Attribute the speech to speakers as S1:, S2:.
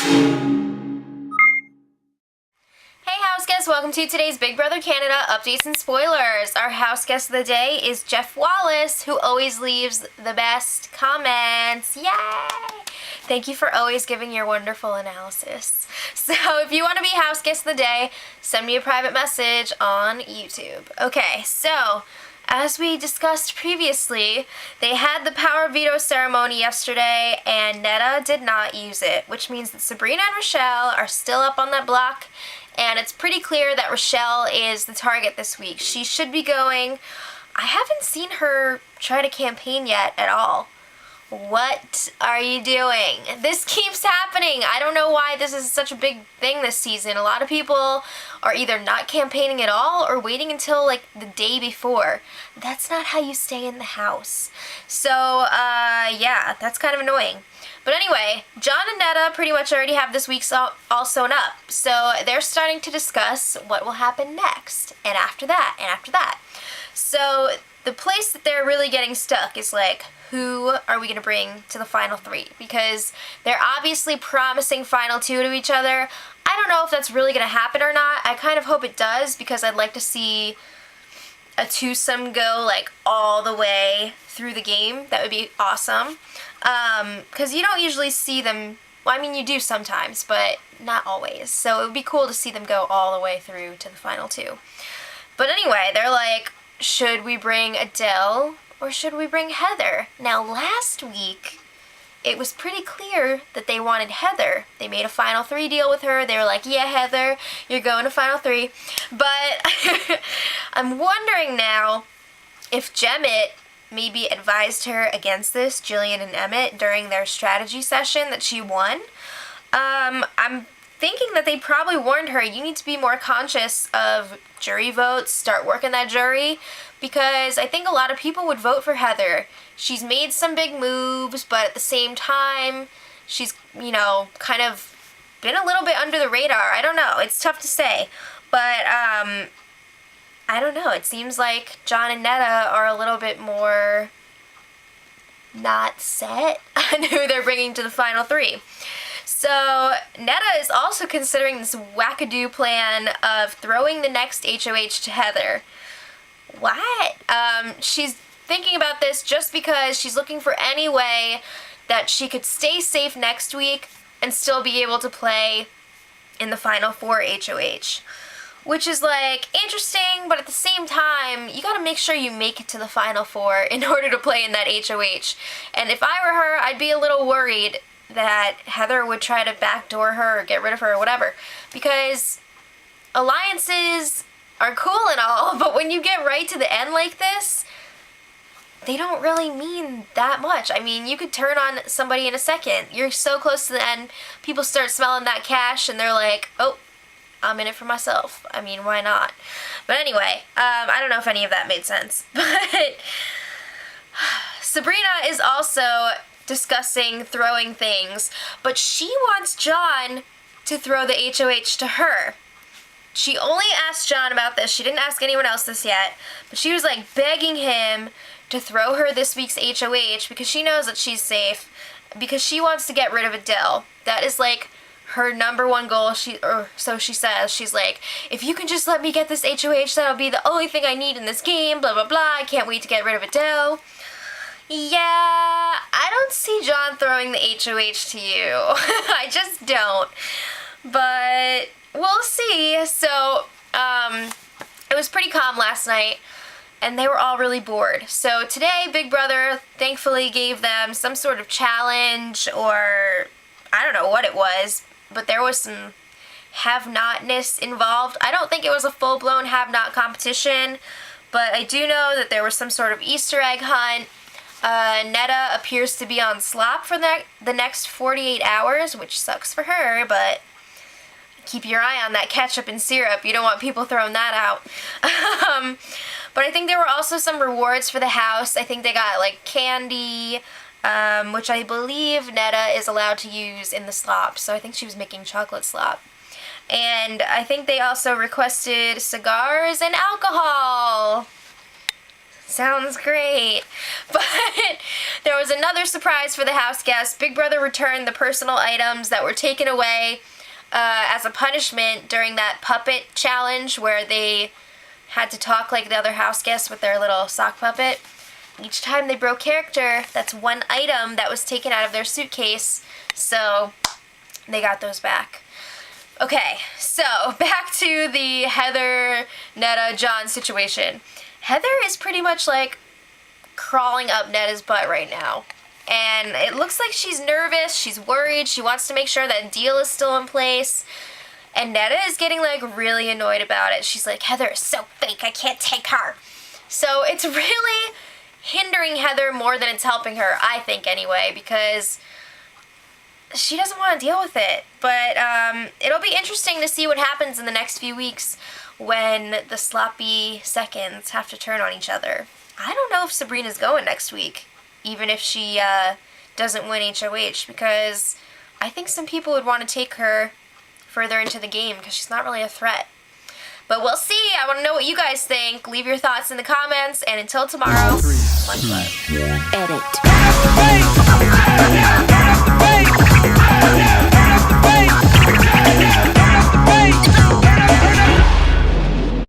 S1: Hey house guests, welcome to today's Big Brother Canada updates and spoilers. Our house guest of the day is Jeff Wallace, who always leaves the best comments. Yay! Thank you for always giving your wonderful analysis. So if you want to be house guest of the day, send me a private message on YouTube. Okay, so as we discussed previously, they had the power veto ceremony yesterday and Netta did not use it, which means that Sabrina and Rochelle are still up on that block. And it's pretty clear that Rochelle is the target this week. She should be going. I haven't seen her try to campaign yet at all. What are you doing? This keeps happening. I don't know why this is such a big thing this season. A lot of people are either not campaigning at all or waiting until like the day before. That's not how you stay in the house. So, yeah, that's kind of annoying. But anyway, John and Netta pretty much already have this week all sewn up. So they're starting to discuss what will happen next, and after that, and after that. So the place that they're really getting stuck is like, who are we going to bring to the final three? Because they're obviously promising final two to each other. I don't know if that's really going to happen or not. I kind of hope it does because I'd like to see a twosome go like all the way through the game. That would be awesome. Because you don't usually see them, well, I mean you do sometimes, but not always. So it would be cool to see them go all the way through to the final two. But anyway, they're like, should we bring Adele or should we bring Heather? Now last week, it was pretty clear that they wanted Heather. They made a final three deal with her. They were like, yeah, Heather, you're going to final three. But I'm wondering now if Jemmett maybe advised her against this, Jillian and Emmett, during their strategy session that she won. I'm thinking that they probably warned her, you need to be more conscious of jury votes, start working that jury, because I think a lot of people would vote for Heather. She's made some big moves, but at the same time, she's, you know, kind of been a little bit under the radar. I don't know. It's tough to say. But, I don't know. It seems like John and Netta are a little bit more not set on who they're bringing to the final three. So Netta is also considering this wackadoo plan of throwing the next HOH to Heather. What? She's thinking about this just because she's looking for any way that she could stay safe next week and still be able to play in the final four HOH. Which is like interesting, but at the same time, you gotta make sure you make it to the final four in order to play in that HOH. And if I were her, I'd be a little worried that Heather would try to backdoor her or get rid of her or whatever. Because alliances are cool and all, but when you get right to the end like this, they don't really mean that much. I mean, you could turn on somebody in a second. You're so close to the end, people start smelling that cash and they're like, oh, I'm in it for myself. I mean, why not? But anyway, I don't know if any of that made sense. But Sabrina is also discussing throwing things, but she wants John to throw the HOH to her. She only asked John about this. She didn't ask anyone else this yet, but she was like begging him to throw her this week's HOH because she knows that she's safe, because she wants to get rid of Adele. That is like her number one goal, so she says. She's like, if you can just let me get this HOH, that'll be the only thing I need in this game, blah, blah, blah. I can't wait to get rid of Adele. Yeah, I don't see John throwing the HOH to you. I just don't. But we'll see. So, it was pretty calm last night, and they were all really bored. So today, Big Brother thankfully gave them some sort of challenge, or I don't know what it was, but there was some have-notness involved. I don't think it was a full-blown have-not competition, but I do know that there was some sort of Easter egg hunt. Netta appears to be on slop for the next 48 hours, which sucks for her, but keep your eye on that ketchup and syrup. You don't want people throwing that out. But I think there were also some rewards for the house. I think they got like candy, which I believe Netta is allowed to use in the slop. So I think she was making chocolate slop. And I think they also requested cigars and alcohol. Sounds great. But there was another surprise for the house guests. Big Brother returned the personal items that were taken away as a punishment during that puppet challenge where they had to talk like the other house guests with their little sock puppet. Each time they broke character, that's one item that was taken out of their suitcase. So they got those back. Okay, so back to the Heather, Netta, John situation. Heather is pretty much like crawling up Netta's butt right now. And it looks like she's nervous, she's worried, she wants to make sure that deal is still in place. And Netta is getting like really annoyed about it. She's like, Heather is so fake, I can't take her. So it's really hindering Heather more than it's helping her, I think anyway, because she doesn't want to deal with it. But it'll be interesting to see what happens in the next few weeks when the sloppy seconds have to turn on each other. I don't know if Sabrina's going next week, even if she doesn't win HOH, because I think some people would want to take her further into the game because she's not really a threat. But we'll see. I want to know what you guys think. Leave your thoughts in the comments, and until tomorrow, much love.
S2: Edit.